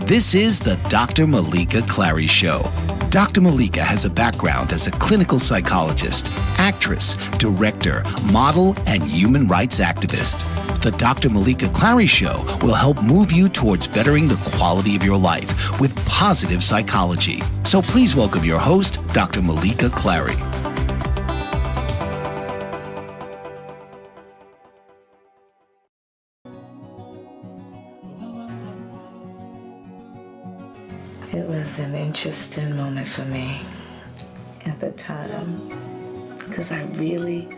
This is the Dr. Meleeka Clary Show. Dr. Meleeka has a background as a clinical psychologist, actress, director, model, and human rights activist. The Dr. Meleeka Clary Show will help move you towards bettering the quality of your life with positive psychology. So please welcome your host, Dr. Meleeka Clary. It was an interesting moment for me at the time because I really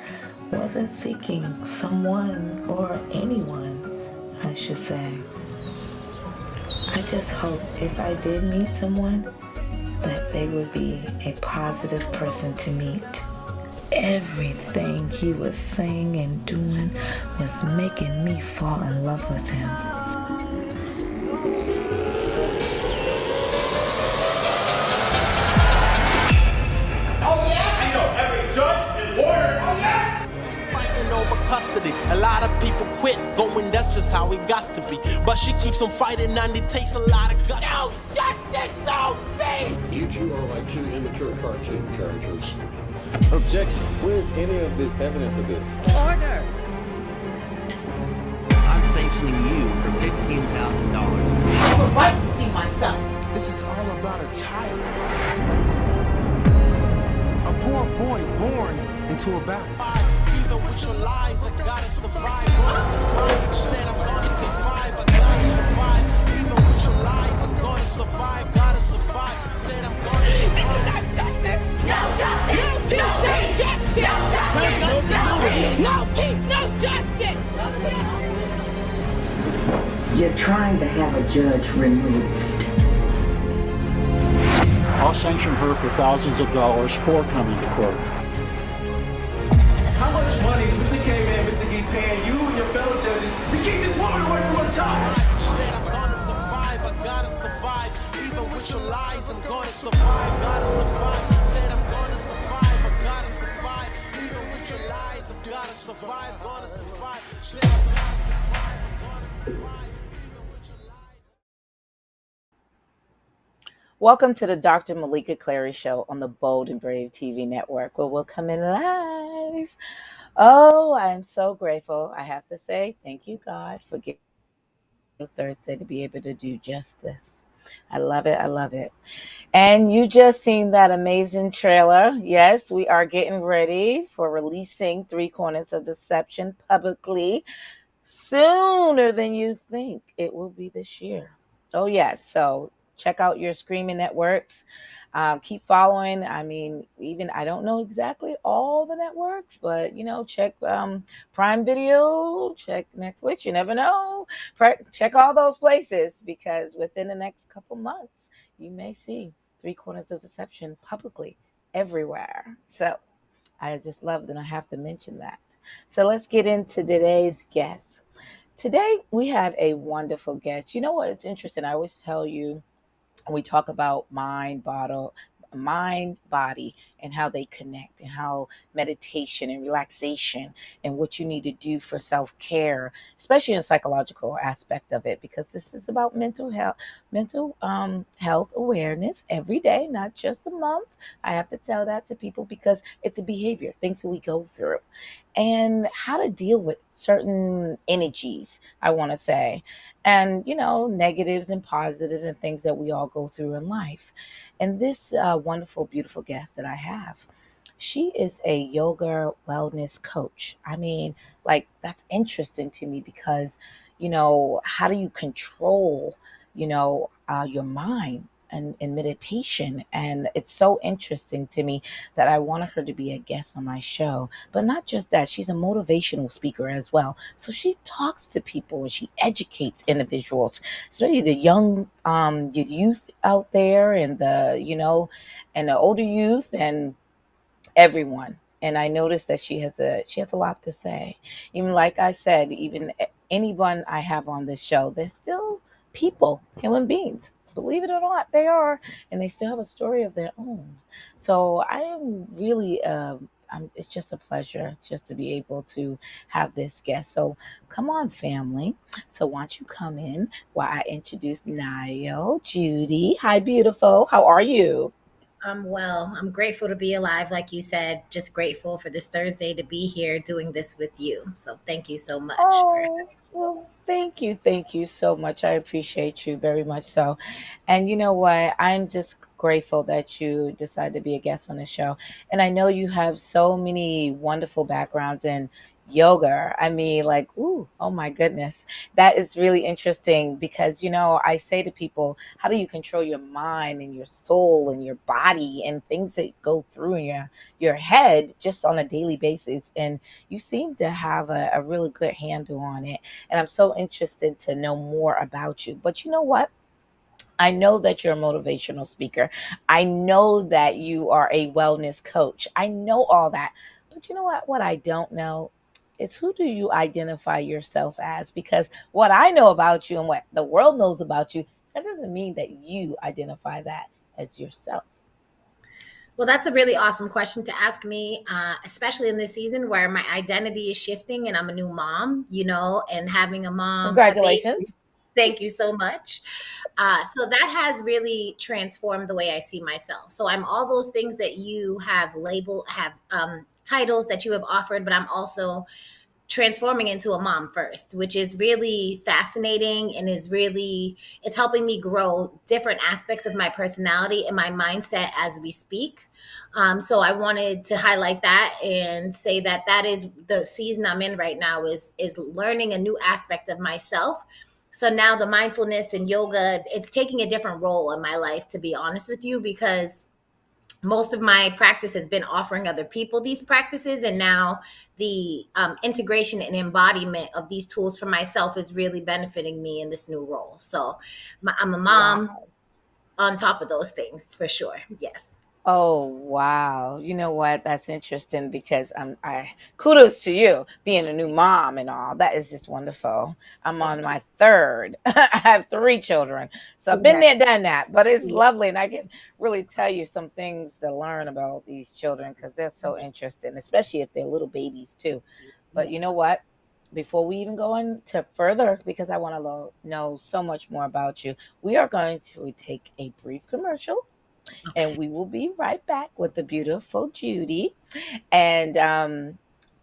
wasn't seeking someone or anyone, I should say. I just hoped if I did meet someone that they would be a positive person to meet. Everything he was saying and doing was making me fall in love with him. Custody. A lot of people quit going, that's just how it got to be. But she keeps on fighting and it takes a lot of guts. No justice, no peace! You two are like two immature cartoon characters. Objection. Where's any of this evidence of this? Order! I'm sanctioning you for $15,000. I would like to see my son. This is all about a child. A poor boy born into a battle. Even with your lies, I gotta survive. Said I'm gonna survive, I gotta survive. Even with your lies, I'm gonna survive, gotta survive. Said I'm gonna survive. This is not justice! No justice! No peace! No justice! No peace! No justice! You're trying to have a judge removed. I'll sanction her for thousands of dollars for coming to court. How much money is Mr. K Man, Mr. E paying you and your fellow judges to keep this woman away from her child? Said I'm gonna survive, I gotta survive. Even with your lies, I'm gonna survive, gotta survive. Said I'm gonna survive, I gotta survive. Even with your lies, I'm gotta survive, gonna survive. Said I'm gonna survive, I'm gonna survive. Even with your lies. Welcome to the Dr. Meleeka Clary Show on the Bold and Brave TV network, where we'll come in live. Oh, I'm so grateful. I have to say, thank you, God, for giving me Thursday to be able to do just this. I love it. I love it. And you just seen that amazing trailer. Yes, we are getting ready for releasing Three Corners of Deception publicly sooner than you think. It will be this year. Oh, yes. So check out your streaming networks. Keep following. I mean, even I don't know exactly all the networks, but, check Prime Video, check Netflix. You never know. Check all those places because within the next couple months, you may see Three Corners of Deception publicly everywhere. So I just love that I have to mention that. So let's get into today's guest. Today, we have a wonderful guest. You know what? It's interesting. I always tell you, we talk about mind, body, and how they connect, and how meditation and relaxation and what you need to do for self-care, especially in the psychological aspect of it, because this is about mental health awareness every day, not just a month. I have to tell that to people because it's a behavior, things that we go through, and how to deal with certain energies, I want to say, and negatives and positives and things that we all go through in life. And this wonderful, beautiful guest that I have, she is a yoga wellness coach. I mean, that's interesting to me because, how do you control, your mind and meditation? And it's so interesting to me that I wanted her to be a guest on my show. But not just that, she's a motivational speaker as well. So she talks to people and she educates individuals, especially the young youth out there, and and the older youth, and everyone. And I noticed that she has a lot to say. Even like I said, even anyone I have on this show, they're still people, human beings. Believe it or not, they are, and they still have a story of their own. So I am really it's just a pleasure just to be able to have this guest. So come on, family. So why don't you come in while I introduce Nyell, Jeudy. Hi, beautiful. How are you? I'm well. I'm grateful to be alive, like you said. Just grateful for this Thursday to be here doing this with you. So thank you so much for. Oh, well, thank you. Thank you so much. I appreciate you very much so. And you know what? I'm just grateful that you decided to be a guest on the show. And I know you have so many wonderful backgrounds in yoga. I mean, like, ooh, oh my goodness. That is really interesting because, I say to people, how do you control your mind and your soul and your body and things that go through in your head just on a daily basis? And you seem to have a really good handle on it. And I'm so interested to know more about you. But you know what? I know that you're a motivational speaker. I know that you are a wellness coach. I know all that. But you know what? What I don't know is, who do you identify yourself as? Because what I know about you and what the world knows about you, that doesn't mean that you identify that as yourself. Well, that's a really awesome question to ask me, especially in this season where my identity is shifting and I'm a new mom, and having a baby. Congratulations. Thank you so much. So that has really transformed the way I see myself. So I'm all those things that you have labeled, have titles that you have offered, but I'm also transforming into a mom first, which is really fascinating and it's helping me grow different aspects of my personality and my mindset as we speak. So I wanted to highlight that and say that that is the season I'm in right now, is learning a new aspect of myself. So now the mindfulness and yoga, it's taking a different role in my life, to be honest with you, because most of my practice has been offering other people these practices, and now the integration and embodiment of these tools for myself is really benefiting me in this new role. So I'm a mom Wow. on top of those things, for sure. Yes. Oh wow. You know what? That's interesting because I kudos to you being a new mom and all. That is just wonderful. I'm on Thank you. my third. I have three children. So I've been Congrats. there, done that. But it's Yeah. lovely and I can really tell you some things to learn about these children because they're so interesting, especially if they're little babies too. But you Yes. know what? Before we even go into further, because I want to know so much more about you, we are going to take a brief commercial and Okay. we will be right back with the beautiful Jeudy. And don't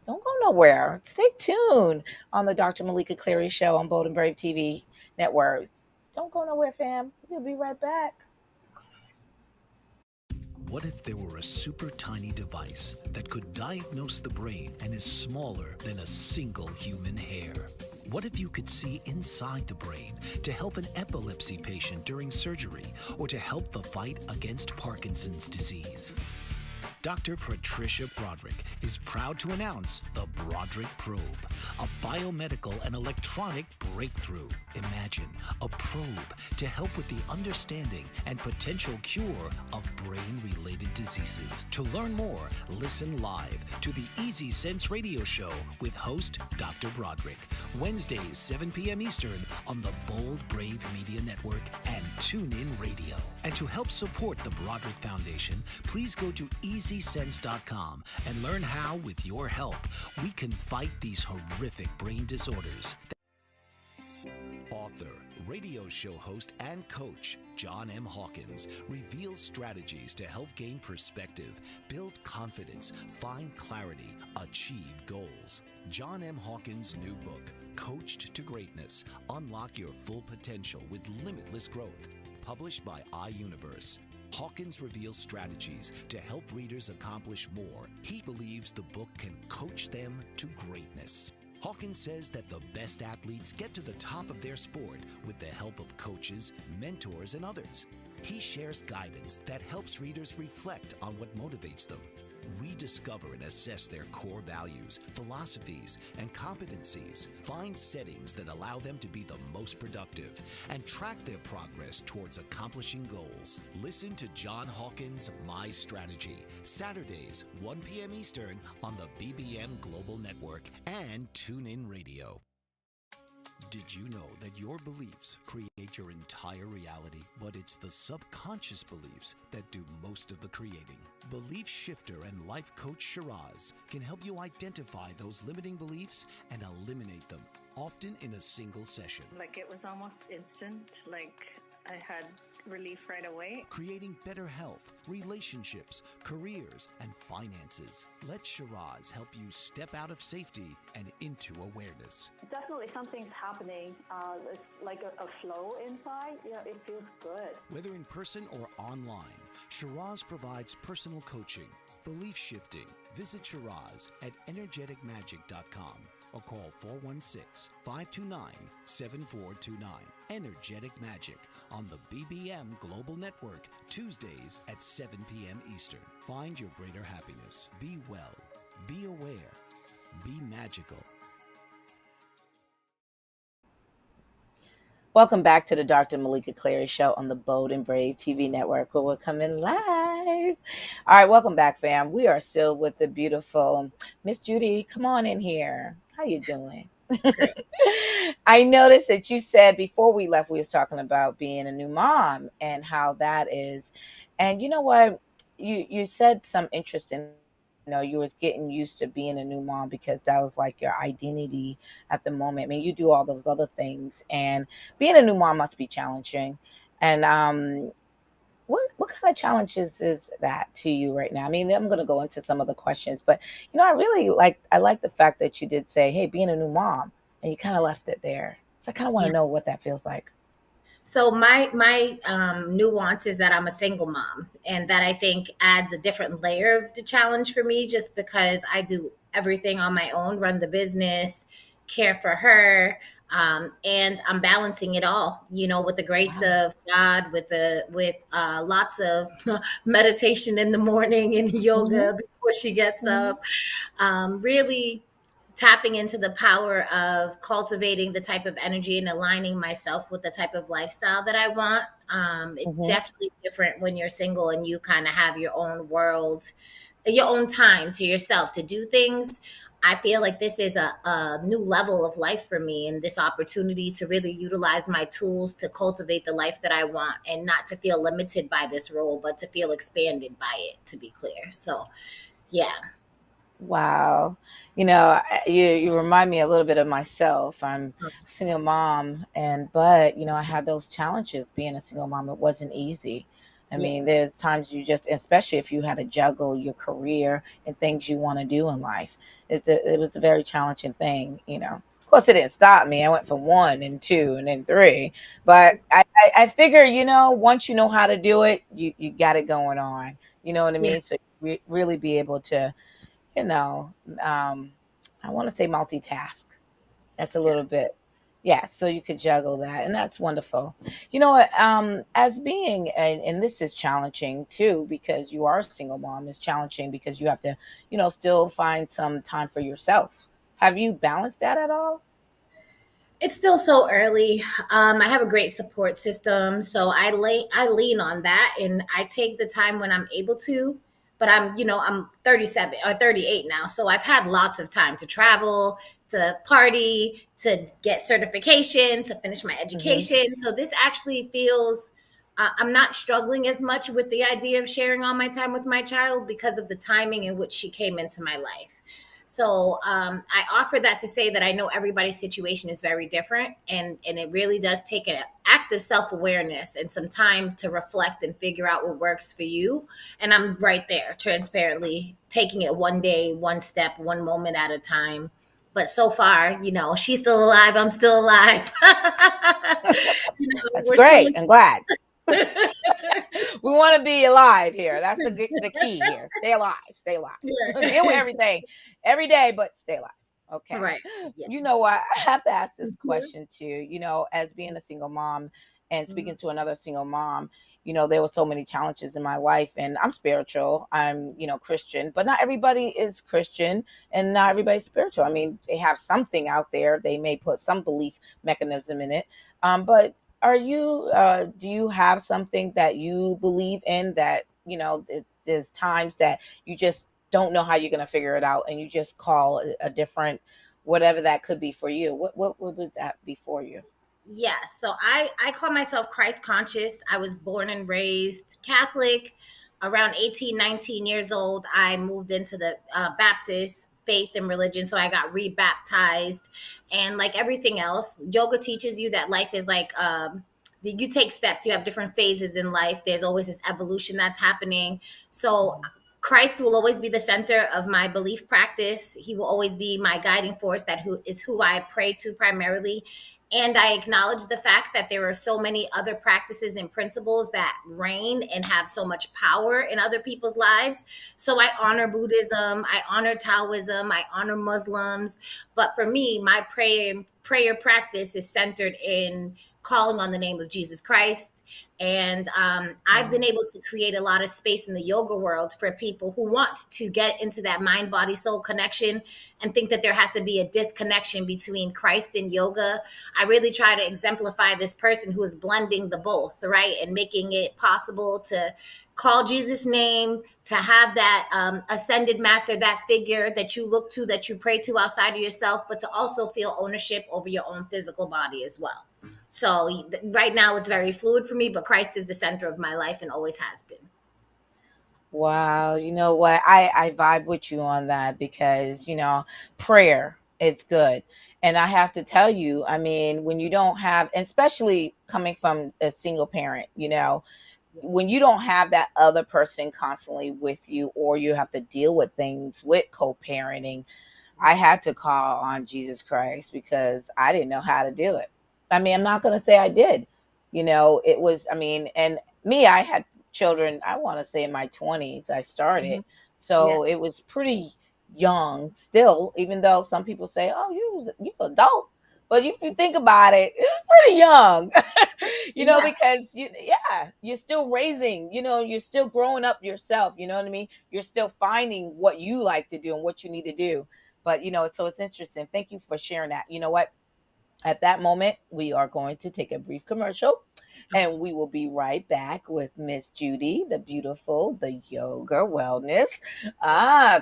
go nowhere. Stay tuned on the Dr. Meleeka Clary Show on Bold and Brave TV networks. Don't go nowhere, fam. We'll be right back. What if there were a super tiny device that could diagnose the brain and is smaller than a single human hair? What if you could see inside the brain to help an epilepsy patient during surgery or to help the fight against Parkinson's disease? Dr. Patricia Broderick is proud to announce the Broderick Probe, a biomedical and electronic breakthrough. Imagine a probe to help with the understanding and potential cure of brain-related diseases. To learn more, listen live to the Easy Sense Radio Show with host Dr. Broderick, Wednesdays 7 p.m. Eastern on the Bold Brave Media Network and TuneIn Radio. And to help support the Broderick Foundation, please go to EasySense.com and learn how, with your help, we can fight these horrific brain disorders. Author, radio show host, and coach John M. Hawkins reveals strategies to help gain perspective, build confidence, find clarity, achieve goals. John M. Hawkins' new book, Coached to Greatness: Unlock Your Full Potential with Limitless Growth, published by iUniverse. Hawkins reveals strategies to help readers accomplish more. He believes the book can coach them to greatness. Hawkins says that the best athletes get to the top of their sport with the help of coaches, mentors, and others. He shares guidance that helps readers reflect on what motivates them. Rediscover and assess their core values, philosophies, and competencies. Find settings that allow them to be the most productive and track their progress towards accomplishing goals. Listen to John Hawkins' My Strategy, Saturdays, 1 p.m. Eastern on the BBM Global Network and TuneIn Radio. Did you know that your beliefs create your entire reality? But it's the subconscious beliefs that do most of the creating. Belief shifter and life coach Shiraz can help you identify those limiting beliefs and eliminate them, often in a single session. Like it was almost instant, like I had relief right away. Creating better health, relationships, careers, and finances. Let Shiraz help you step out of safety and into awareness. Definitely something's happening. It's like a flow inside. Yeah, it feels good. Whether in person or online, Shiraz provides personal coaching, belief shifting. Visit Shiraz at energeticmagic.com or call 416-529-7429. Energetic Magic on the BBM Global Network, Tuesdays at 7 p.m. Eastern. Find your greater happiness. Be well. Be aware. Be magical. Welcome back to the Dr. Meleeka Clary Show on the Bold and Brave TV network, where we're coming live. All right, welcome back, fam. We are still with the beautiful Miss Jeudy. Come on in here. How you doing? I noticed that you said before we left, we was talking about being a new mom and how that is. And you know what? You said some interesting, you was getting used to being a new mom because that was like your identity at the moment. I mean, you do all those other things, and being a new mom must be challenging. And what kind of challenges is that to you right now? I mean, I'm going to go into some of the questions, but I like the fact that you did say, hey, being a new mom, and you kind of left it there. So I kind of want to know what that feels like. So my nuance is that I'm a single mom, and that I think adds a different layer of the challenge for me, just because I do everything on my own, run the business, care for her, and I'm balancing it all, with the grace of God, with lots of meditation in the morning and yoga before she gets up, really tapping into the power of cultivating the type of energy and aligning myself with the type of lifestyle that I want. It's definitely different when you're single and you kind of have your own world, your own time to yourself to do things. I feel like this is a new level of life for me, and this opportunity to really utilize my tools to cultivate the life that I want, and not to feel limited by this role, but to feel expanded by it, to be clear. So, yeah. Wow. You remind me a little bit of myself. I'm a single mom, but I had those challenges being a single mom. It wasn't easy. I mean, there's times you just, especially if you had to juggle your career and things you want to do in life, it was a very challenging thing. Of course, it didn't stop me. I went from 1 and 2 and then 3, but I figure, once you know how to do it, you got it going on. You know what I mean? So really be able to, I want to say multitask. That's a little bit, so you could juggle that, and that's wonderful. You know what? As being, and this is challenging too, because you are a single mom. It's challenging because you have to, still find some time for yourself. Have you balanced that at all? It's still so early. I have a great support system, so I lean on that, and I take the time when I'm able to. But I'm 37 or 38 now, so I've had lots of time to travel, to party, to get certifications, to finish my education. So this actually feels, I'm not struggling as much with the idea of sharing all my time with my child because of the timing in which she came into my life. So I offer that to say that I know everybody's situation is very different, and it really does take an act of self-awareness and some time to reflect and figure out what works for you. And I'm right there, transparently, taking it one day, one step, one moment at a time. But so far, she's still alive. I'm still alive. That's great. I'm glad. We want to be alive here. That's the key here. Stay alive. Stay alive. Deal with everything every day, but stay alive. Okay. Right. Yeah. You know what? I have to ask this question too. As being a single mom and speaking to another single mom, there were so many challenges in my life, and I'm spiritual. I'm, Christian, but not everybody is Christian and not everybody's spiritual. I mean, they have something out there. They may put some belief mechanism in it. But do you have something that you believe in that, there's times that you just don't know how you're going to figure it out, and you just call a different whatever that could be for you. What would that be for you? Yes. So I call myself Christ conscious. I was born and raised Catholic. Around 18, 19 years old, I moved into the Baptist faith and religion. So I got rebaptized. And like everything else, yoga teaches you that life is like, you take steps, you have different phases in life. There's always this evolution that's happening. So Christ will always be the center of my belief practice. He will always be my guiding force, that who I pray to primarily. And I acknowledge the fact that there are so many other practices and principles that reign and have so much power in other people's lives. So I honor Buddhism, I honor Taoism, I honor Muslims. But for me, my prayer practice is centered in calling on the name of Jesus Christ. And I've been able to create a lot of space in the yoga world for people who want to get into that mind, body, soul connection and think that there has to be a disconnection between Christ and yoga. I really try to exemplify this person who is blending the both, right? And making it possible to call Jesus' name, to have that ascended master, that figure that you look to, that you pray to outside of yourself, but to also feel ownership over your own physical body as well. So right now it's very fluid for me, but Christ is the center of my life and always has been. Wow, you know what? I vibe with you on that because, prayer, it's good. And I have to tell you, I mean, when you don't have, especially coming from a single parent, when you don't have that other person constantly with you, or you have to deal with things with co-parenting, I had to call on Jesus Christ because I didn't know how to do it. I mean, I'm not going to say I did. It was, I mean, and me, I had children, I want to say in my 20s, I started. So it was pretty young still, even though some people say, oh, you adult. But if you think about it, it's pretty young, because you're still raising, you're still growing up yourself. You know what I mean? You're still finding what you like to do and what you need to do. But, so it's interesting. Thank you for sharing that. You know what? At that moment, we are going to take a brief commercial and we will be right back with Miss Jeudy, the beautiful, the yoga wellness.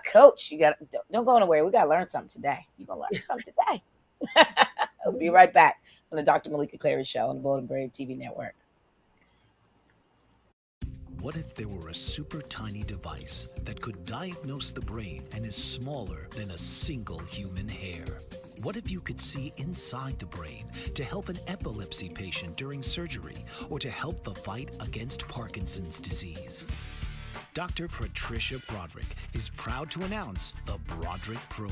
Coach, don't go nowhere. We got to learn something today. You're going to learn something today. We'll be right back on the Dr. Meleeka Clary Show on the Bold and Brave TV network. What if there were a super tiny device that could diagnose the brain and is smaller than a single human hair? What if you could see inside the brain to help an epilepsy patient during surgery or to help the fight against Parkinson's disease? Dr. Patricia Broderick is proud to announce the Broderick Probe,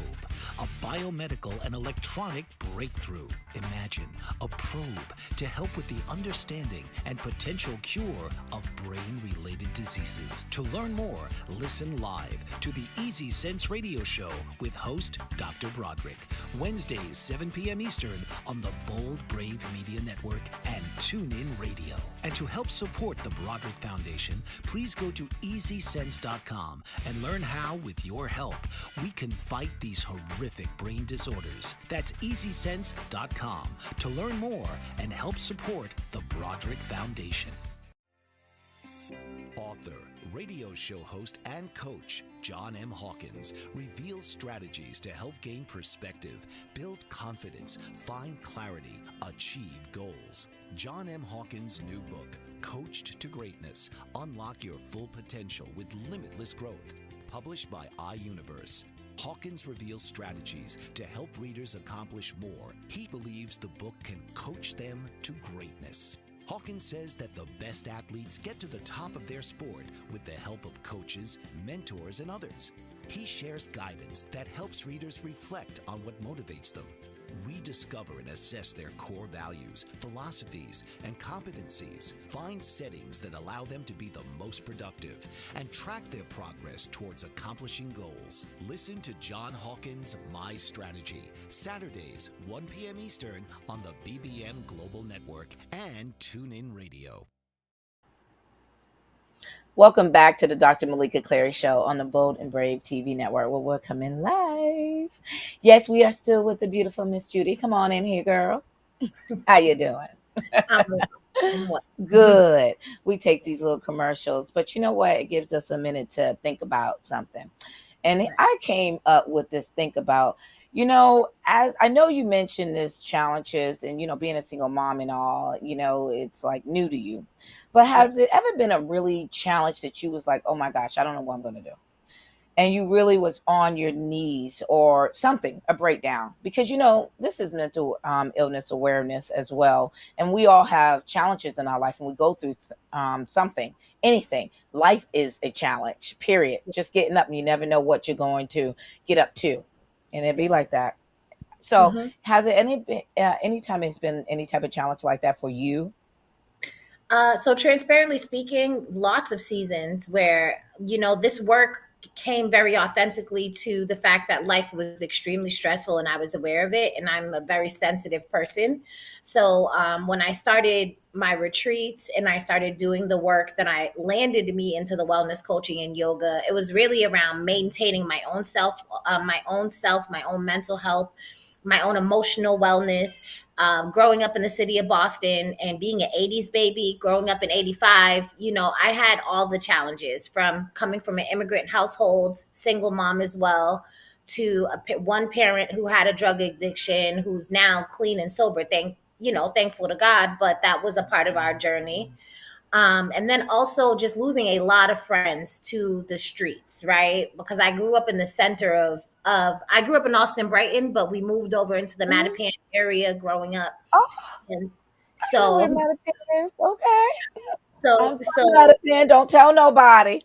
a biomedical and electronic breakthrough. Imagine a probe to help with the understanding and potential cure of brain-related diseases. To learn more, listen live to the Easy Sense radio show with host Dr. Broderick, Wednesdays 7 p.m. Eastern on the Bold Brave Media Network and TuneIn Radio. And to help support the Broderick Foundation, please go to EasySense.com and learn how, with your help, we can fight these horrific brain disorders. That's EasySense.com to learn more and help support the Broderick Foundation. Author, radio show host, and coach John M. Hawkins reveals strategies to help gain perspective, build confidence, find clarity, achieve goals. John M. Hawkins' new book, Coached to Greatness, Unlock Your Full Potential with Limitless Growth, published by iUniverse. Hawkins reveals strategies to help readers accomplish more. He believes the book can coach them to greatness. Hawkins says that the best athletes get to the top of their sport with the help of coaches, mentors, and others. He shares guidance that helps readers reflect on what motivates them. Rediscover and assess their core values, philosophies, and competencies. Find settings that allow them to be the most productive and track their progress towards accomplishing goals. Listen to John Hawkins' My Strategy, Saturdays, 1 p.m. Eastern on the BBM Global Network and TuneIn Radio. Welcome back to the Dr. Meleeka Clary Show on the Bold and Brave TV network, where we're coming live. Yes, we are still with the beautiful Miss Jeudy. Come on in here, girl. How you doing? Good. We take these little commercials, but you know what? It gives us a minute to think about something. And I came up with this think about, As I know you mentioned this challenges and, being a single mom and all, it's like new to you. But Yeah. has it ever been a really challenge that you was like, oh my gosh, I don't know what I'm going to do? And you really was on your knees or something, a breakdown, because this is mental illness awareness as well, and we all have challenges in our life, and we go through something, anything. Life is a challenge, period. Just getting up, and you never know what you're going to get up to, and it'd be like that. So Mm-hmm. has it any time it's been any type of challenge like that for you? So transparently speaking, lots of seasons where, this work came very authentically to the fact that life was extremely stressful and I was aware of it. And I'm a very sensitive person. So when I started my retreats and I started doing the work that I landed me into the wellness coaching and yoga, it was really around maintaining my own self, my own mental health, my own emotional wellness. Growing up in the city of Boston and being an 80s baby, growing up in 85, I had all the challenges from coming from an immigrant household, single mom as well, to one parent who had a drug addiction, who's now clean and sober. Thankful to God, but that was a part of our journey. And then also just losing a lot of friends to the streets, right? Because I grew up in the center of I grew up in Austin, Brighton, but we moved over into the Mhm. Mattapan area growing up. Oh, And I know so where Mattapan is. Okay. I'm so from so Mattapan. Don't tell nobody.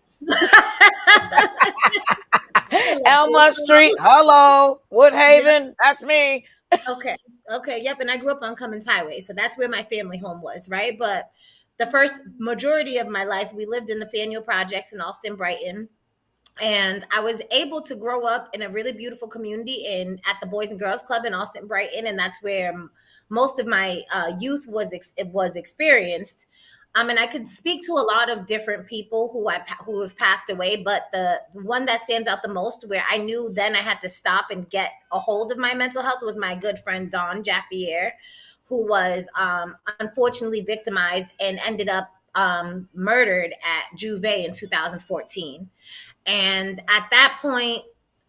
Elma Street. Hello. Yep. Woodhaven. That's me. Okay. Okay. Yep. And I grew up on Cummins Highway. So that's where my family home was, right? But the first majority of my life, we lived in the Faneuil Projects in Austin, Brighton. And I was able to grow up in a really beautiful community at the Boys and Girls Club in Austin, Brighton, and that's where most of my youth was experienced. And I could speak to a lot of different people who have passed away, but the one that stands out the most, where I knew then I had to stop and get a hold of my mental health, was my good friend Dawn Jaffier, who was unfortunately victimized and ended up murdered at Juve in 2014. And at that point,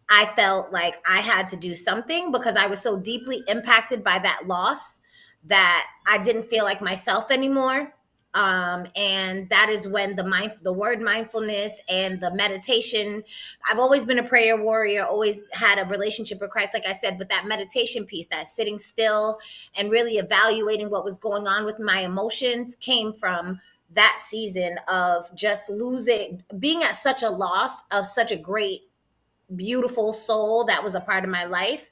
I felt like I had to do something because I was so deeply impacted by that loss that I didn't feel like myself anymore. And that is when the word mindfulness and the meditation. I've always been a prayer warrior, always had a relationship with Christ, like I said, but that meditation piece, that sitting still and really evaluating what was going on with my emotions, came from that season of just being at such a loss of such a great, beautiful soul that was a part of my life.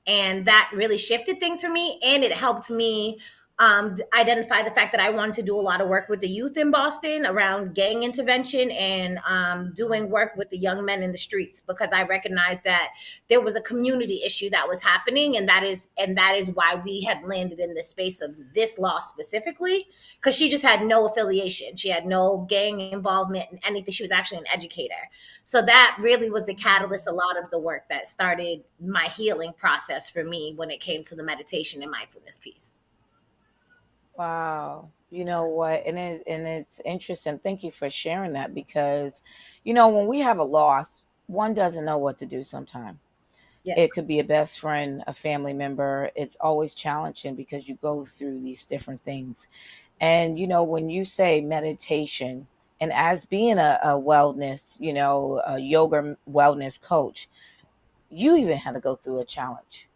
And that really shifted things for me. And it helped me identify the fact that I wanted to do a lot of work with the youth in Boston around gang intervention and doing work with the young men in the streets, because I recognized that there was a community issue that was happening, and that is why we had landed in this space of this law specifically, because she just had no affiliation, she had no gang involvement in anything. She was actually an educator. So that really was the catalyst, a lot of the work that started my healing process for me when it came to the meditation and mindfulness piece. Wow. You know what? And it's interesting. Thank you for sharing that, because, when we have a loss, one doesn't know what to do sometimes. Yeah. It could be a best friend, a family member. It's always challenging because you go through these different things. And, when you say meditation, and as being a wellness, a yoga wellness coach, you even had to go through a challenge.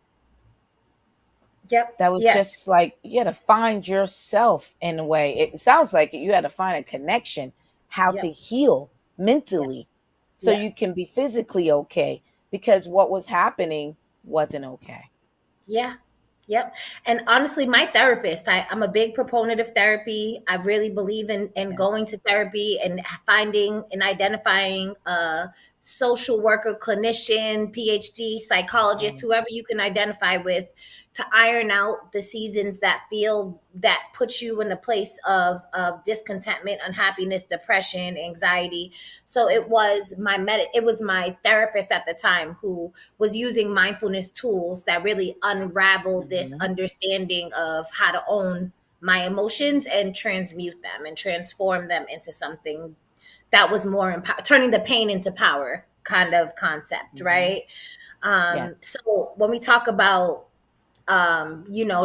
Yep. That was Yes. just like you had to find yourself in a way. It sounds like you had to find a connection, how to Yep. heal Yes. mentally so you Yes. can be physically okay, because what was happening wasn't okay. Yeah. Yep. And honestly, my therapist, I'm a big proponent of therapy. I really believe in Yeah. going to therapy and finding and identifying a social worker, clinician, PhD, psychologist, Right. whoever you can identify with, to iron out the seasons that put you in a place of discontentment, unhappiness, depression, anxiety. So it was my therapist at the time who was using mindfulness tools that really unraveled this Mhm. understanding of how to own my emotions and transmute them and transform them into something that was more turning the pain into power. kind of concept, right? Yeah. So when we talk about,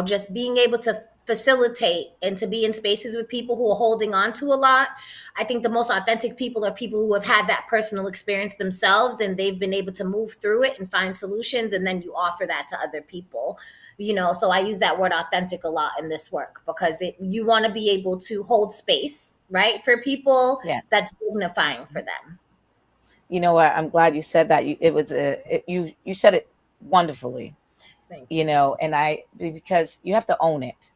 just being able to facilitate and to be in spaces with people who are holding on to a lot, I think the most authentic people are people who have had that personal experience themselves and they've been able to move through it and find solutions. And then you offer that to other people. So I use that word authentic a lot in this work because you want to be able to hold space, right, for people Yeah. that's dignifying for them. You know what? I'm glad you said that. You said it wonderfully. Thank you. And because you have to own it.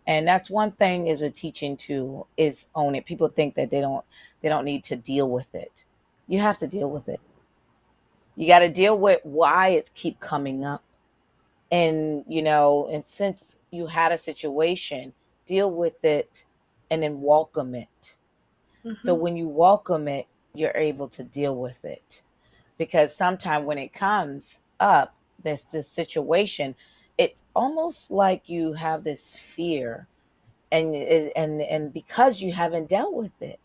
And that's one thing as a teaching tool is own it. People think that they don't need to deal with it. You have to deal with it. You got to deal with why it's keep coming up. And since you had a situation, deal with it and then welcome it. So Mm-hmm. when you welcome it, you're able to deal with it. Because sometimes when it comes up, this situation, it's almost like you have this fear, and because you haven't dealt with it.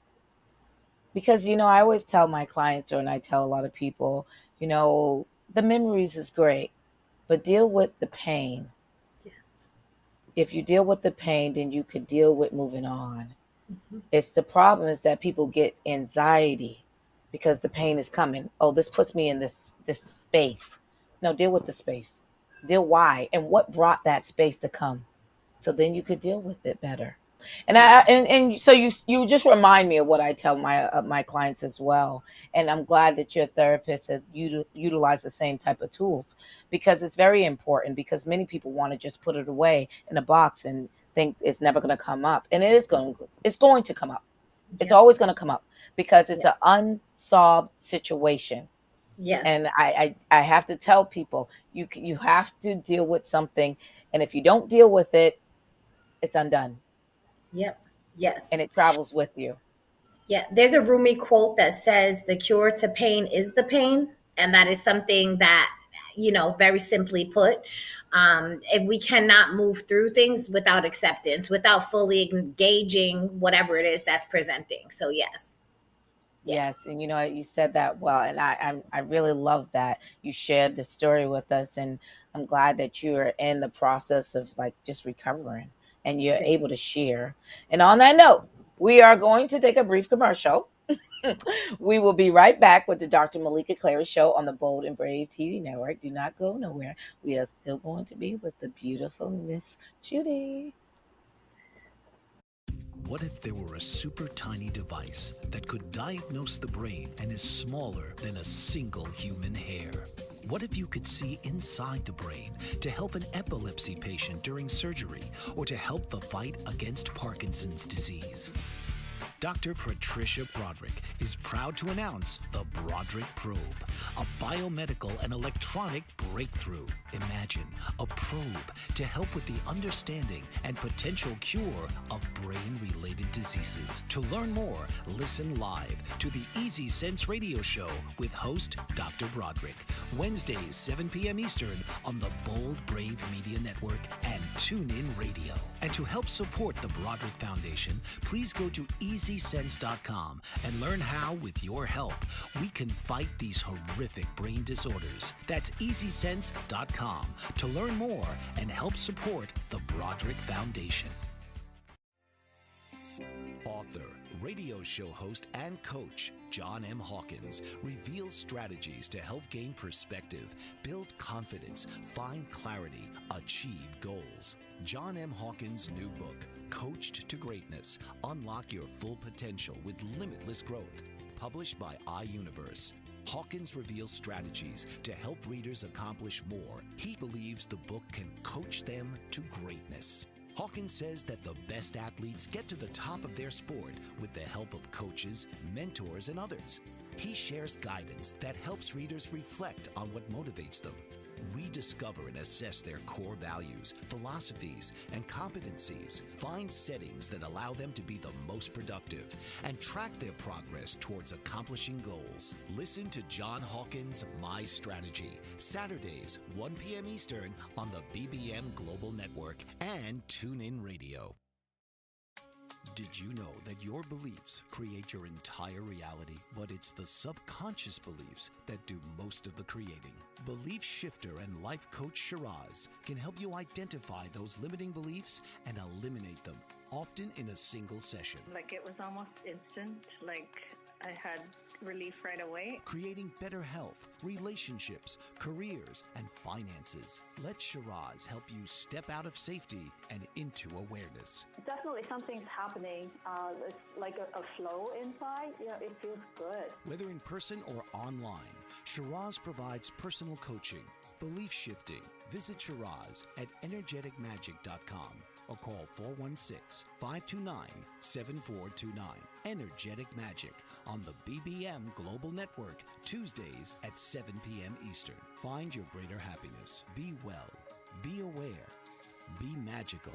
Because I always tell my clients, and I tell a lot of people, the memories is great, but deal with the pain. Yes. If you deal with the pain, then you could deal with moving on. Mm-hmm. It's the problem is that people get anxiety because the pain is coming. Oh, this puts me in this space. No, deal with the space. Deal why and what brought that space to come. So then you could deal with it better. And so you just remind me of what I tell my clients as well. And I'm glad that your therapist has utilized the same type of tools because it's very important because many people want to just put it away in a box and think it's never going to come up, and it's going to come up. It's always going to come up because it's an unsolved situation. Yes. And I have to tell people you have to deal with something, and if you don't deal with it, it's undone. Yep. Yes. And it travels with you. Yeah, there's a Rumi quote that says the cure to pain is the pain. And that is something that, very simply put, if we cannot move through things without acceptance, without fully engaging whatever it is that's presenting. So, yes. Yeah. Yes, and you said that well, and I really love that you shared the story with us, and I'm glad that you're in the process of like just recovering, and you're able to share. And on that note, we are going to take a brief commercial. We will be right back with the Dr. Meleeka Clary Show on the Bold and Brave TV network. Do not go nowhere. We are still going to be with the beautiful Miss Jeudy. What if there were a super tiny device that could diagnose the brain and is smaller than a single human hair? What if you could see inside the brain to help an epilepsy patient during surgery or to help the fight against Parkinson's disease? Dr. Patricia Broderick is proud to announce the Broderick Probe, a biomedical and electronic breakthrough. Imagine a probe to help with the understanding and potential cure of brain-related diseases. To learn more, listen live to the Easy Sense Radio Show with host Dr. Broderick, Wednesdays 7 p.m. Eastern on the Bold Brave Media Network and TuneIn Radio. And to help support the Broderick Foundation, please go to EasySense.com and learn how, with your help, we can fight these horrific brain disorders. That's EasySense.com to learn more and help support the Broderick Foundation. Author, radio show host, and coach John M. Hawkins reveals strategies to help gain perspective, build confidence, find clarity, achieve goals. John M. Hawkins' new book, Coached to Greatness, Unlock Your Full Potential with Limitless Growth, published by iUniverse. Hawkins reveals strategies to help readers accomplish more. He believes the book can coach them to greatness. Hawkins says that the best athletes get to the top of their sport with the help of coaches, mentors, and others. He shares guidance that helps readers reflect on what motivates them. Rediscover and assess their core values, philosophies, and competencies. Find settings that allow them to be the most productive and track their progress towards accomplishing goals. Listen to John Hawkins' My Strategy, Saturdays, 1 p.m. Eastern on the BBM Global Network and TuneIn Radio. Did you know that your beliefs create your entire reality, but it's the subconscious beliefs that do most of the creating? Belief shifter and life coach Shiraz can help you identify those limiting beliefs and eliminate them, often in a single session. Like it was almost instant, like I had relief right away. Creating better health, relationships, careers, and finances. Let Shiraz help you step out of safety and into awareness. Definitely something's happening. It's like a flow inside. It feels good. Whether in person or online, Shiraz provides personal coaching, belief shifting. Visit Shiraz at energeticmagic.com or call 416-529-7429. Energetic Magic on the BBM Global Network, Tuesdays at 7 p.m. Eastern. Find your greater happiness. Be well. Be aware. Be magical.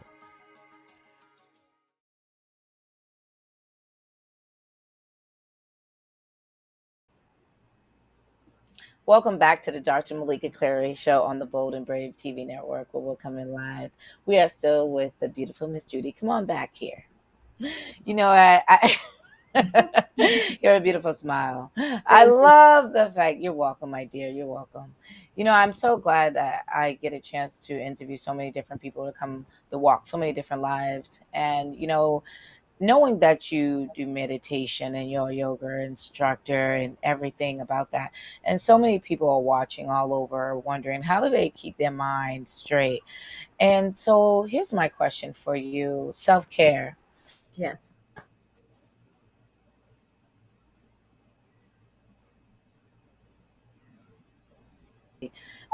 Welcome back to the Dr. Meleeka Clary Show on the Bold and Brave TV network, where we're coming live. We are still with the beautiful Miss Jeudy. Come on back here. You know, you're a beautiful smile. I love the fact you're welcome, my dear. You're welcome. You know, I'm so glad that I get a chance to interview so many different people to come to walk so many different lives. And, you know, knowing that you do meditation and you're a yoga instructor and everything about that. And so many people are watching all over wondering, how do they keep their mind straight? And so here's my question for you. Self-care. Yes.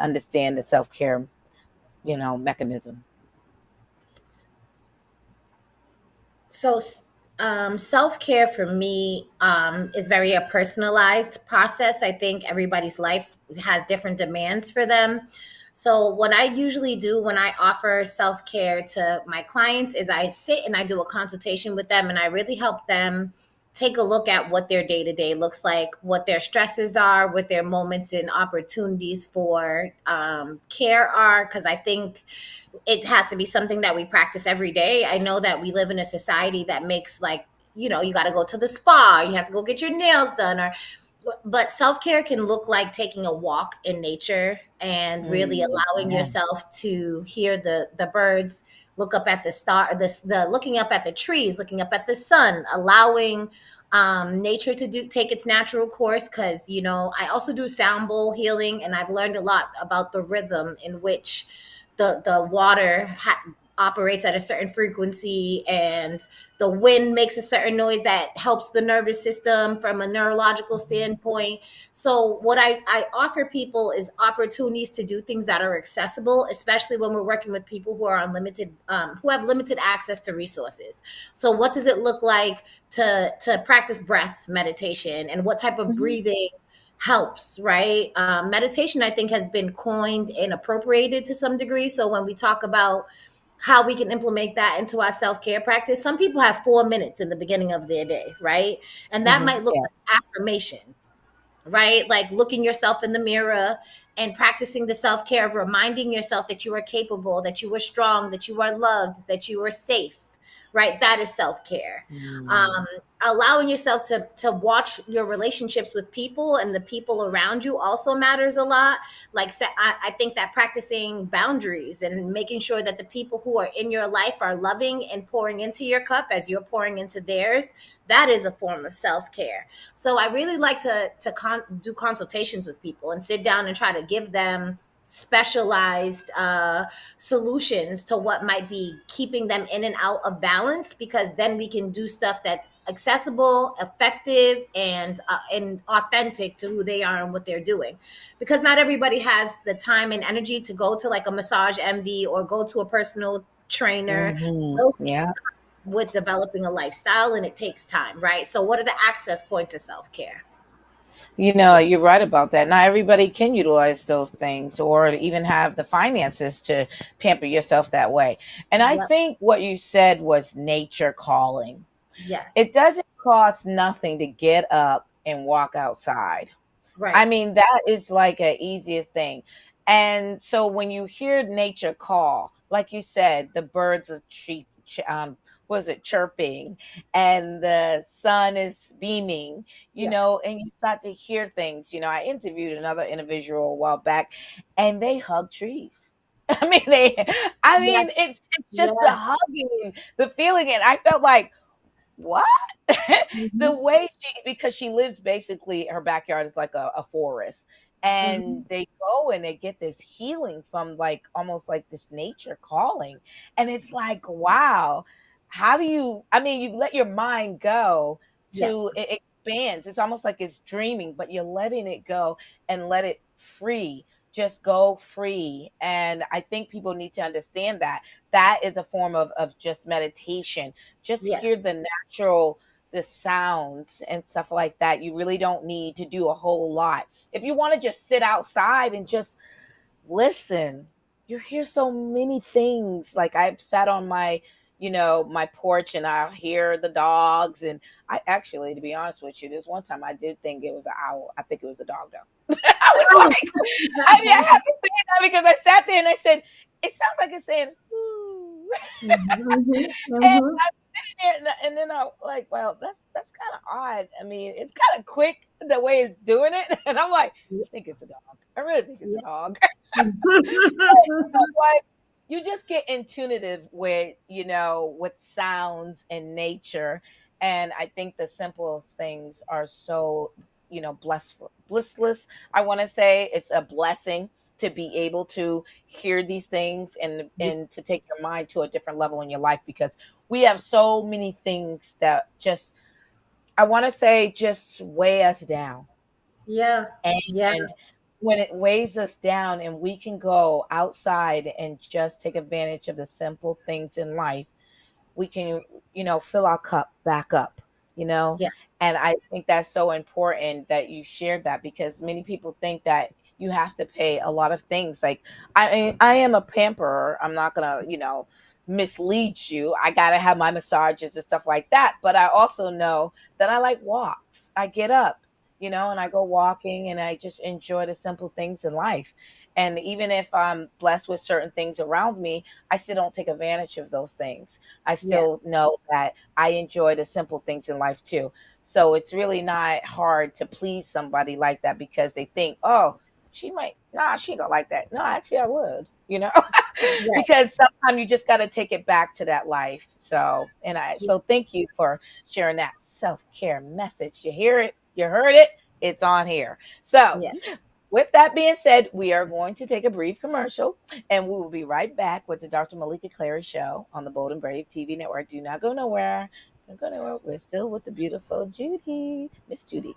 Understand the self-care, mechanism. So, self-care for me is very a personalized process. I think everybody's life has different demands for them. So what I usually do when I offer self-care to my clients is I sit and I do a consultation with them, and I really help them take a look at what their day-to-day looks like, what their stresses are, what their moments and opportunities for care are, because I think it has to be something that we practice every day. I know that we live in a society that makes, like, you got to go to the spa, you have to go get your nails done, but self-care can look like taking a walk in nature and really allowing yourself to hear the birds, look up at the star, the looking up at the trees, looking up at the sun, allowing nature to take its natural course. Because I also do sound bowl healing, and I've learned a lot about the rhythm in which the water operates at a certain frequency, and the wind makes a certain noise that helps the nervous system from a neurological standpoint. So what I offer people is opportunities to do things that are accessible, especially when we're working with people who are unlimited, who have limited access to resources. So what does it look like to practice breath meditation, and what type of breathing helps, right? Meditation, I think, has been coined and appropriated to some degree. So when we talk about how we can implement that into our self-care practice, some people have 4 minutes in the beginning of their day, right? And that might look like affirmations, right? Like looking yourself in the mirror and practicing the self-care of reminding yourself that you are capable, that you are strong, that you are loved, that you are safe, right? That is self-care. Allowing yourself to watch your relationships with people and the people around you also matters a lot. Like, I think that practicing boundaries and making sure that the people who are in your life are loving and pouring into your cup as you're pouring into theirs, that is a form of self-care. So I really like to do consultations with people and sit down and try to give them specialized solutions to what might be keeping them in and out of balance, because then we can do stuff that's accessible, effective, and authentic to who they are and what they're doing. Because not everybody has the time and energy to go to like a massage MD or go to a personal trainer. With developing a lifestyle, and it takes time, right? So what are the access points of self-care? You're right about that. Not everybody can utilize those things or even have the finances to pamper yourself that way. And I think what you said was nature calling. Yes. It doesn't cost nothing to get up and walk outside. Right. I mean, that is like an easiest thing. And so when you hear nature call, like you said, the birds are was it chirping, and the sun is beaming, Yes. and you start to hear things. I interviewed another individual a while back, and they hug trees. Yes. It's just the Yeah. hugging, the feeling, and I felt like, what? The Hmm. way because she lives basically, her backyard is like a forest. And Hmm. they go and they get this healing from like almost like this nature calling. And it's like, wow, how do you let your mind go Yeah. to it expands. It's almost like it's dreaming, but you're letting it go and let it free. Just go free. And I think people need to understand that that is a form of just meditation. Just Yeah. hear the natural, the sounds and stuff like that. You really don't need to do a whole lot. If you want to just sit outside and just listen, you hear so many things. Like I've sat on my porch and I hear the dogs. And I actually, to be honest with you, this one time I did think it was an owl. I think it was a dog though. I was like, I have to say that because I sat there and I said, it sounds like it's saying, ooh. Hmm. And Hmm. I'm sitting there, and then I'm like, well, that's kind of odd. I mean, it's kind of quick the way it's doing it, and I'm like, I think it's a dog. I really think it's a dog. Like you just get intuitive with sounds and nature. And I think the simplest things are so, blissless. I want to say it's a blessing to be able to hear these things and to take your mind to a different level in your life, because we have so many things that just, I want to say, just weigh us down. Yeah. Yeah. And when it weighs us down and we can go outside and just take advantage of the simple things in life, we can, fill our cup back up, you know? Yeah. And I think that's so important that you shared that, because many people think that you have to pay a lot of things. Like, I am a pamperer. I'm not gonna, mislead you. I gotta have my massages and stuff like that. But I also know that I like walks. I get up, and I go walking and I just enjoy the simple things in life. And even if I'm blessed with certain things around me, I still don't take advantage of those things. I Yeah. still know that I enjoy the simple things in life too. So it's really not hard to please somebody like that, because they think, oh, she ain't gonna like that. No, actually, I would, Right. because sometimes you just got to take it back to that life. So thank you for sharing that self care message. You hear it, you heard it, it's on here. So, Yeah. with that being said, we are going to take a brief commercial, and we will be right back with the Dr. Meleeka Clary Show on the Bold and Brave TV network. Do not go nowhere. Don't go nowhere. We're still with the beautiful Jeudy, Miss Jeudy.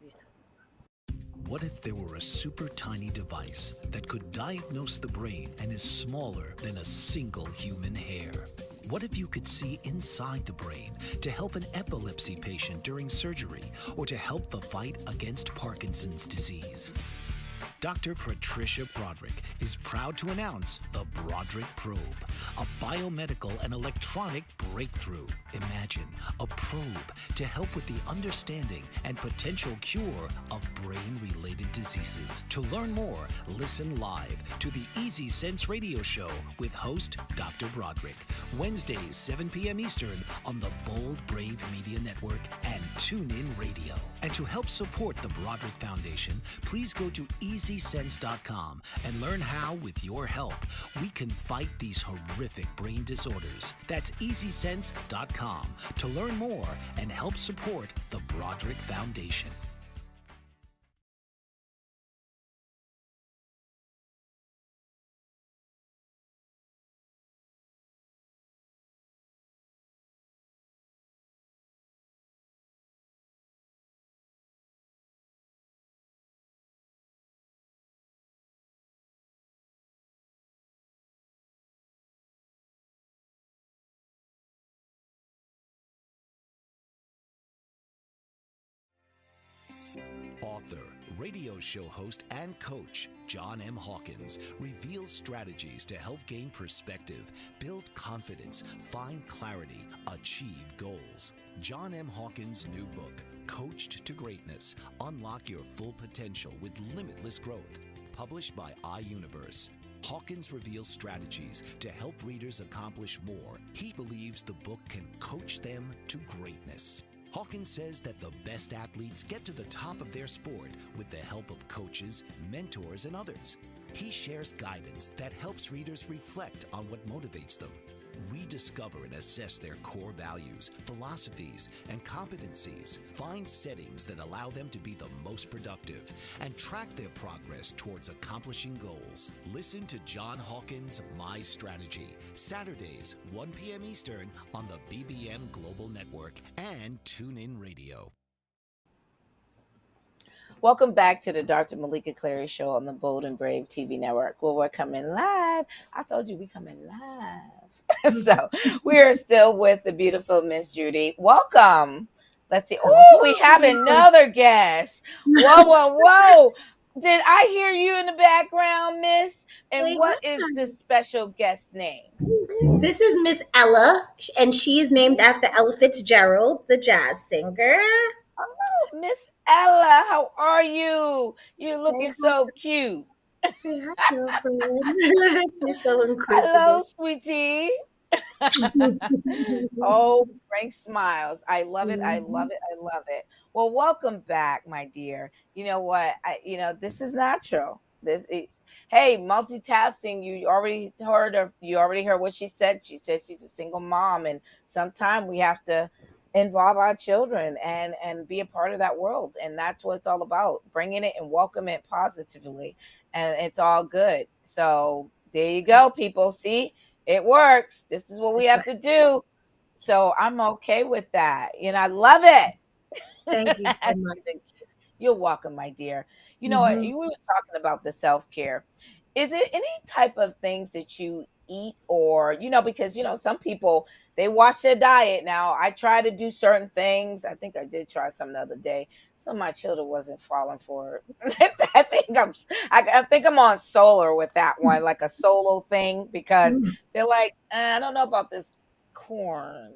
Yes. What if there were a super tiny device that could diagnose the brain and is smaller than a single human hair? What if you could see inside the brain to help an epilepsy patient during surgery, or to help the fight against Parkinson's disease? Dr. Patricia Broderick is proud to announce the Broderick Probe, a biomedical and electronic breakthrough. Imagine a probe to help with the understanding and potential cure of brain-related diseases. To learn more, listen live to the Easy Sense Radio Show with host Dr. Broderick, Wednesdays 7 p.m. Eastern on the Bold Brave Media Network and TuneIn Radio. And to help support the Broderick Foundation, please go to EasySense.com and learn how, with your help, we can fight these horrific brain disorders. That's EasySense.com to learn more and help support the Broderick Foundation. Author, radio show host, and coach John M. Hawkins reveals strategies to help gain perspective, build confidence, find clarity, achieve goals. John M. Hawkins' new book, Coached to Greatness, Unlock Your Full Potential with Limitless Growth, published by iUniverse. Hawkins reveals strategies to help readers accomplish more. He believes the book can coach them to greatness. Hawkins says that the best athletes get to the top of their sport with the help of coaches, mentors, and others. He shares guidance that helps readers reflect on what motivates them. Rediscover and assess their core values, philosophies, and competencies. Find settings that allow them to be the most productive and track their progress towards accomplishing goals. Listen to John Hawkins' My Strategy, Saturdays, 1 p.m. Eastern on the BBM Global Network and TuneIn Radio. Welcome back to the Dr. Meleeka Clary Show on the Bold and Brave TV network, where we're coming live. I told you we coming live. So we are still with the beautiful Miss Jeudy. Welcome. Let's see. Oh, we have another guest. Whoa. Did I hear you in the background, Miss? And what is this special guest name? This is Miss Ella, and she is named after Ella Fitzgerald, the jazz singer. Oh, Miss Ella, how are you? You're looking so cute. Say hi, girlfriend. You're so incredible. Hello, sweetie. Oh, Frank smiles. I love it. I love it. I love it. Well, welcome back, my dear. You know what? This is natural. Hey, multitasking. You already heard what she said. She said she's a single mom, and sometimes we have to involve our children and be a part of that world. And that's what it's all about, bringing it and welcome it positively. And it's all good. So there you go, people. See, it works. This is what we have to do. So I'm okay with that. I love it. Thank you so much. You're welcome, my dear. You know what? You were talking about the self-care. Is it any type of things that you eat or, because, some people, they watch their diet. Now, I try to do certain things. I think I did try some the other day. Some of my children wasn't falling for it. I think I'm on solar with that one, like a solo thing, because they're like, I don't know about this corn.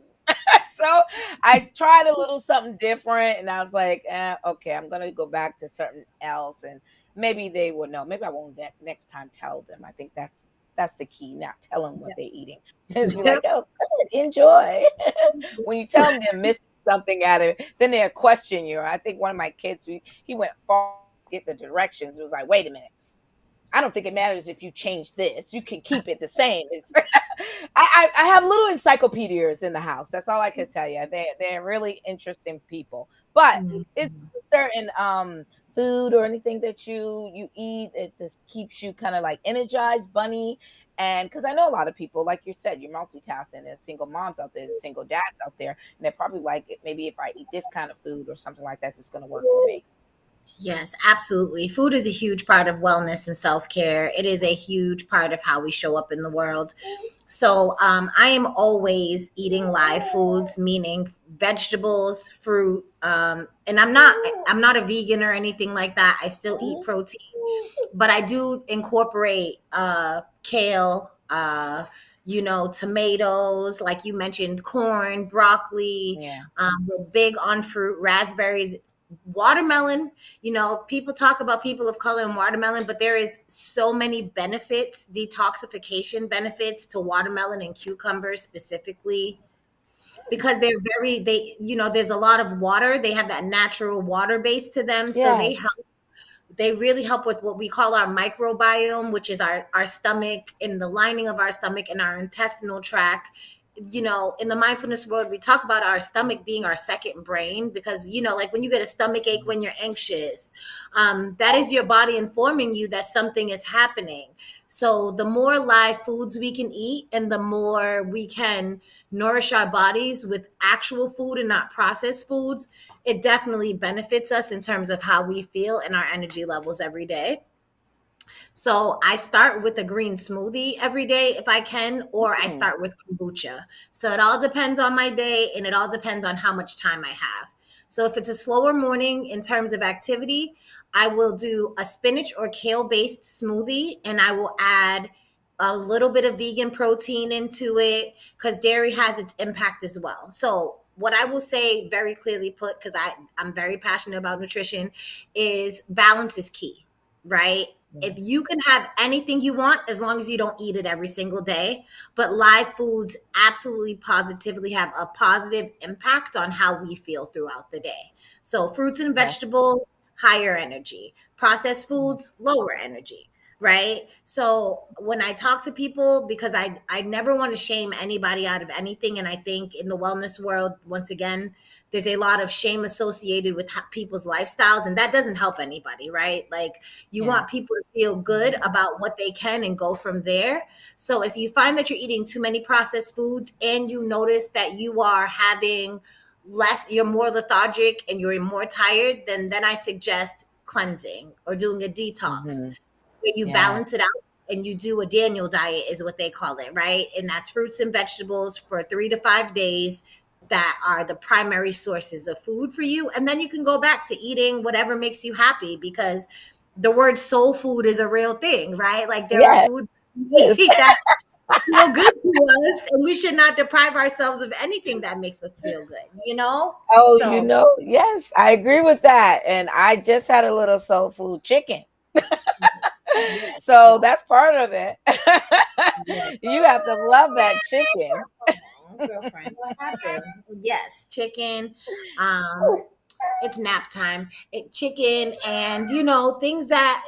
So I tried a little something different, and I was like, okay, I'm gonna go back to something else, and maybe they will know. Maybe I won't next time tell them. I think that's the key, not tell them what they're eating. Just be like, oh, good, enjoy. When you tell them they're missing something out of it, then they'll question you. I think one of my kids, he went far to get the directions. It was like, wait a minute. I don't think it matters if you change this. You can keep it the same. I have little encyclopedias in the house. That's all I can tell you. They're really interesting people. But it's certain food or anything that you eat, it just keeps you kind of like energized, bunny. And because I know a lot of people, like you said, you're multitasking. There's single moms out there, there's single dads out there, and they're probably like, maybe if I eat this kind of food or something like that, it's going to work for me. Yes, absolutely. Food is a huge part of wellness and self-care. It is a huge part of how we show up in the world. So I am always eating live foods, meaning vegetables, fruit. And I'm not a vegan or anything like that. I still eat protein, but I do incorporate kale, tomatoes, like you mentioned, corn, broccoli. Yeah. We're big on fruit, raspberries, watermelon. People talk about people of color and watermelon, but there is so many benefits, detoxification benefits to watermelon and cucumbers specifically, because there's a lot of water. They have that natural water base to them. So they really help with what we call our microbiome, which is our stomach and the lining of our stomach and our intestinal tract. In the mindfulness world, we talk about our stomach being our second brain, because, like when you get a stomach ache when you're anxious, that is your body informing you that something is happening. So the more live foods we can eat and the more we can nourish our bodies with actual food and not processed foods, it definitely benefits us in terms of how we feel and our energy levels every day. So I start with a green smoothie every day if I can, or I start with kombucha. So it all depends on my day, and it all depends on how much time I have. So if it's a slower morning in terms of activity, I will do a spinach or kale-based smoothie, and I will add a little bit of vegan protein into it, because dairy has its impact as well. So what I will say very clearly put, because I'm very passionate about nutrition, is balance is key, right? If you can have anything you want, as long as you don't eat it every single day, but live foods absolutely positively have a positive impact on how we feel throughout the day. So fruits and vegetables, higher energy. Processed foods, lower energy, right? So when I talk to people, because I never want to shame anybody out of anything, and I think in the wellness world, once again, there's a lot of shame associated with people's lifestyles, and that doesn't help anybody, right? Like, you want people to feel good about what they can and go from there. So if you find that you're eating too many processed foods and you notice that you are having less, you're more lethargic and you're more tired, then I suggest cleansing or doing a detox where you balance it out and you do a Daniel diet, is what they call it, right? And that's fruits and vegetables for 3 to 5 days that are the primary sources of food for you. And then you can go back to eating whatever makes you happy, because the word soul food is a real thing, right? Like, there are foods that feel good to us, and we should not deprive ourselves of anything that makes us feel good, you know? Oh, So yes, I agree with that. And I just had a little soul food chicken. yes, So that's part of it. yes. You have to love that chicken. Girlfriend, what happened? Yes, chicken. Um, it's nap time. Chicken, and things that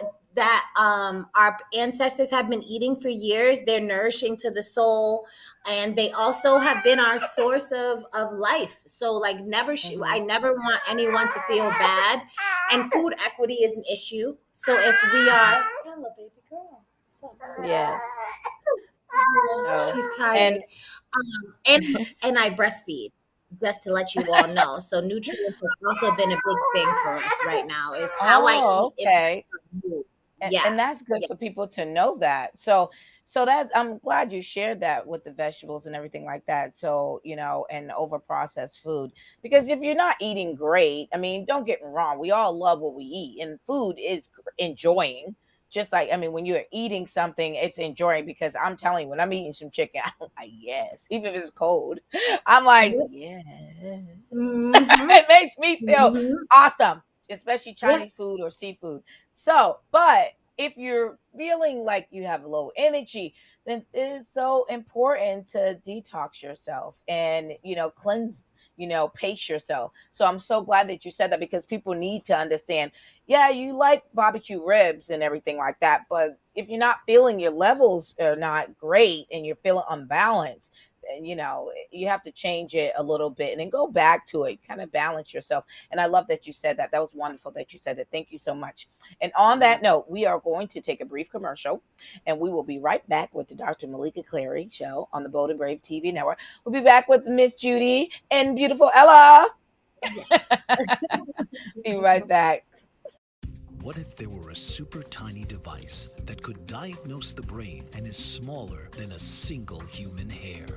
our ancestors have been eating for years. They're nourishing to the soul, and they also have been our source of life. So, like, I never want anyone to feel bad. And food equity is an issue. So if we are, hello, baby girl. Yes. She's And tired. And I breastfeed, just to let you all know. So nutrients has also been a big thing for us right now. Is how I eat okay. impacts food. And, Yeah. and that's good Yeah. for people to know that. So that's, I'm glad you shared that with the vegetables and everything like that. So, and over processed food, because if you're not eating great, I mean, don't get me wrong, we all love what we eat, and food is enjoying. Just like, I mean, when you're eating something, it's enjoying, because I'm telling you, when I'm eating some chicken, I'm like, yes, even if it's cold, I'm like, yes. Mm-hmm. It makes me feel Mm-hmm. awesome, especially Yeah. Chinese food or seafood. So, but if you're feeling like you have low energy, then it is so important to detox yourself and, cleanse, pace yourself. So I'm so glad that you said that, because people need to understand, yeah, you like barbecue ribs and everything like that, but if you're not feeling, your levels are not great and you're feeling unbalanced, then, you have to change it a little bit and then go back to it, kind of balance yourself. And I love that you said that. That was wonderful that you said that. Thank you so much. And on that note, we are going to take a brief commercial, and we will be right back with the Dr. Meleeka Clary Show on the Bold and Brave TV network. We'll be back with Miss Jeudy and beautiful Ella. Yes. Be right back. What if there were a super tiny device that could diagnose the brain and is smaller than a single human hair?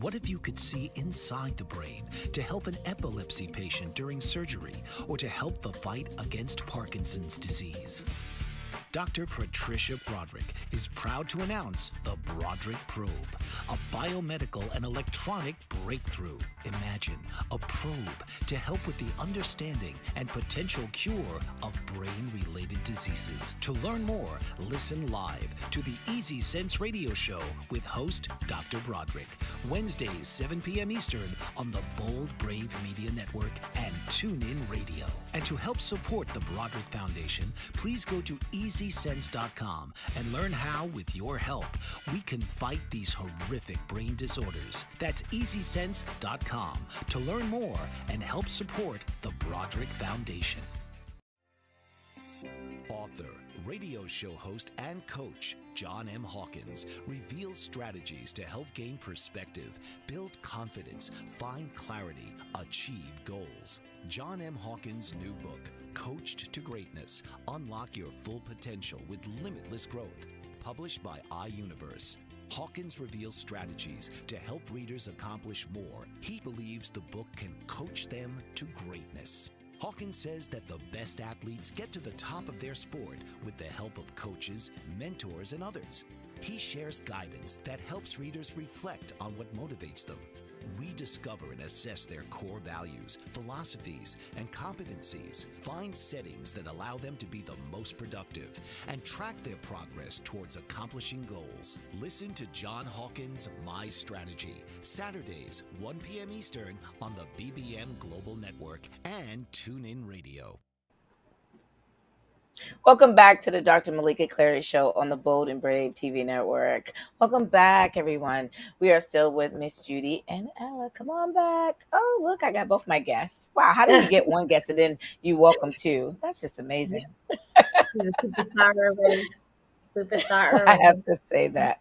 What if you could see inside the brain to help an epilepsy patient during surgery, or to help the fight against Parkinson's disease? Dr. Patricia Broderick is proud to announce the Broderick Probe, a biomedical and electronic breakthrough. Imagine a probe to help with the understanding and potential cure of brain-related diseases. To learn more, listen live to the Easy Sense radio show with host Dr. Broderick, Wednesdays 7 p.m. Eastern on the Bold Brave Media Network and TuneIn Radio. And to help support the Broderick Foundation, please go to EasySense.com and learn how, with your help, we can fight these horrific brain disorders. That's EasySense.com to learn more and help support the Broderick Foundation. Author, radio show host, and coach John M. Hawkins reveals strategies to help gain perspective, build confidence, find clarity, achieve goals. John M. Hawkins' new book, Coached to Greatness, Unlock Your Full Potential with Limitless Growth, published by iUniverse. Hawkins reveals strategies to help readers accomplish more. He believes the book can coach them to greatness. Hawkins says that the best athletes get to the top of their sport with the help of coaches, mentors, and others. He shares guidance that helps readers reflect on what motivates them. We discover and assess their core values, philosophies, and competencies. Find settings that allow them to be the most productive and track their progress towards accomplishing goals. Listen to John Hawkins' My Strategy, Saturdays, 1 p.m. Eastern on the BBM Global Network and TuneIn Radio. Welcome back to the Dr. Meleeka Clary Show on the Bold and Brave TV network. Welcome back, everyone. We are still with Miss Jeudy and Ella. Come on back. Oh, look, I got both my guests. Wow, how did you get one guest and then you welcome two? That's just amazing. She's a superstar already. Superstar I already. have to say that.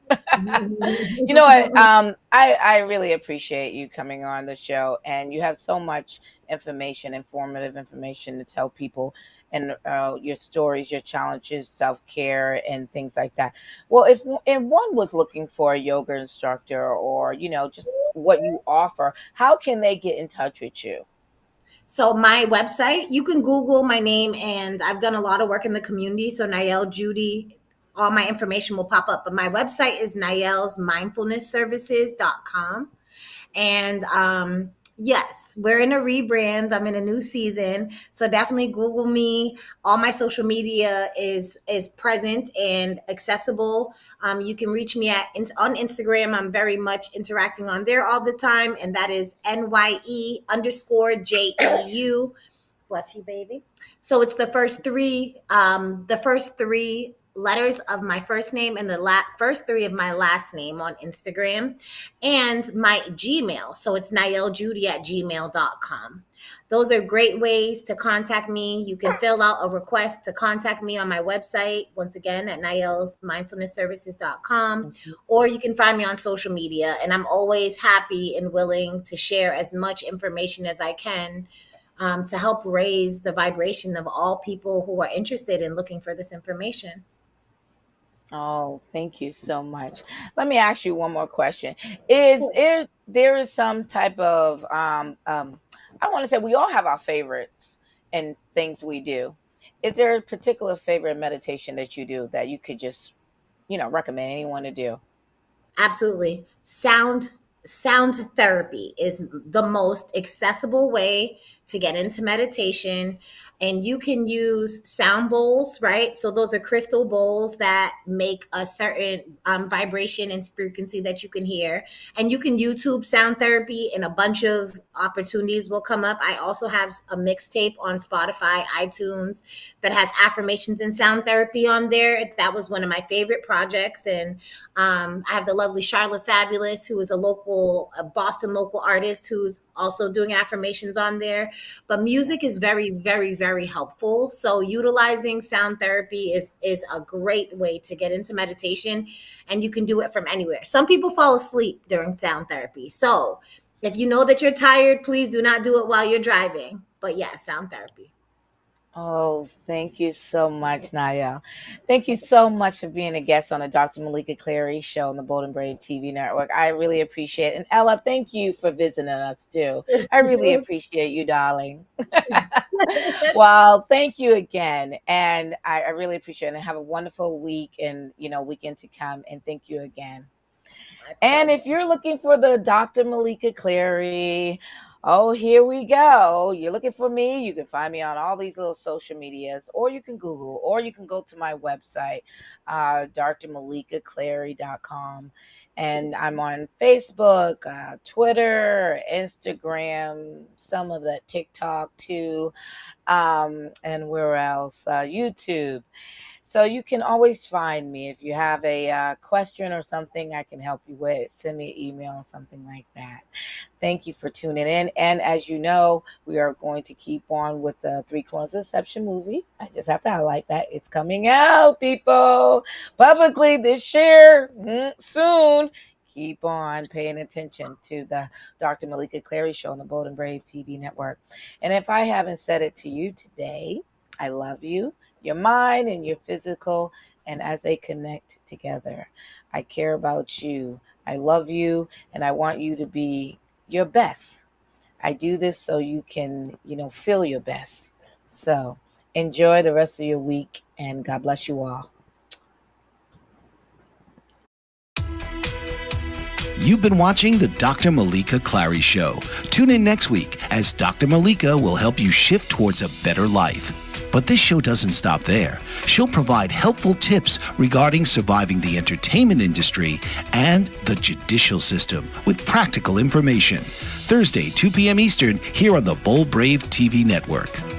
You know what? I really appreciate you coming on the show, and you have so much information, informative information to tell people, and your stories, your challenges, self-care, and things like that. Well, if one was looking for a yoga instructor, or just what you offer, how can they get in touch with you? So my website, you can Google my name, and I've done a lot of work in the community. So Nyell, Jeudy, all my information will pop up. But my website is nyellsmindfulnessservices.com. And yes, we're in a rebrand. I'm in a new season. So definitely Google me. All my social media is present and accessible. You can reach me on Instagram. I'm very much interacting on there all the time. And that is NYE_JEU. Bless you, baby. So it's the first three letters of my first name and the first three of my last name on Instagram, and my Gmail. So it's nyelljeudy@gmail.com. Those are great ways to contact me. You can fill out a request to contact me on my website, once again, at nyellsmindfulnessservices.com, or you can find me on social media. And I'm always happy and willing to share as much information as I can to help raise the vibration of all people who are interested in looking for this information. Oh, thank you so much. Let me ask you one more question. There is some type of I want to say we all have our favorites and things we do. Is there a particular favorite meditation that you do that you could just, recommend anyone to do? Absolutely. Sound therapy is the most accessible way to get into meditation. And you can use sound bowls, right? So those are crystal bowls that make a certain vibration and frequency that you can hear. And you can YouTube sound therapy, and a bunch of opportunities will come up. I also have a mixtape on Spotify, iTunes, that has affirmations and sound therapy on there. That was one of my favorite projects. And I have the lovely Charlotte Fabulous, who is a Boston local artist, who's also doing affirmations on there. But music is very, very, very helpful. So utilizing sound therapy is a great way to get into meditation, and you can do it from anywhere. Some people fall asleep during sound therapy. So if you know that you're tired, please do not do it while you're driving. But yeah, sound therapy. Oh, thank you so much, Nyell. Thank you so much for being a guest on the Dr. Meleeka Clary Show on the Bold and Brave TV network. I really appreciate it. And Ella, thank you for visiting us too. I really appreciate you, darling. Well, thank you again. And I really appreciate it. And have a wonderful week and, weekend to come. And thank you again. And if you're looking for the Dr. Meleeka Clary, oh, here we go. You're looking for me. You can find me on all these little social medias, or you can Google, or you can go to my website, drmeleekaclary.com. And I'm on Facebook, Twitter, Instagram, some of that TikTok too, and where else? YouTube. So you can always find me. If you have a question or something I can help you with, send me an email or something like that. Thank you for tuning in. And as you know, we are going to keep on with the Three Corners of Deception movie. I just have to highlight that. It's coming out, people, publicly this year, soon. Keep on paying attention to the Dr. Meleeka Clary Show on the Bold and Brave TV network. And if I haven't said it to you today, I love you, your mind and your physical, and as they connect together, I care about you. I love you, and I want you to be your best. I do this so you can, feel your best. So enjoy the rest of your week, and God bless you all. You've been watching the Dr. Meleeka Clary Show. Tune in next week as Dr. Meleeka will help you shift towards a better life. But this show doesn't stop there. She'll provide helpful tips regarding surviving the entertainment industry and the judicial system with practical information. Thursday, 2 p.m. Eastern, here on the Bold Brave TV network.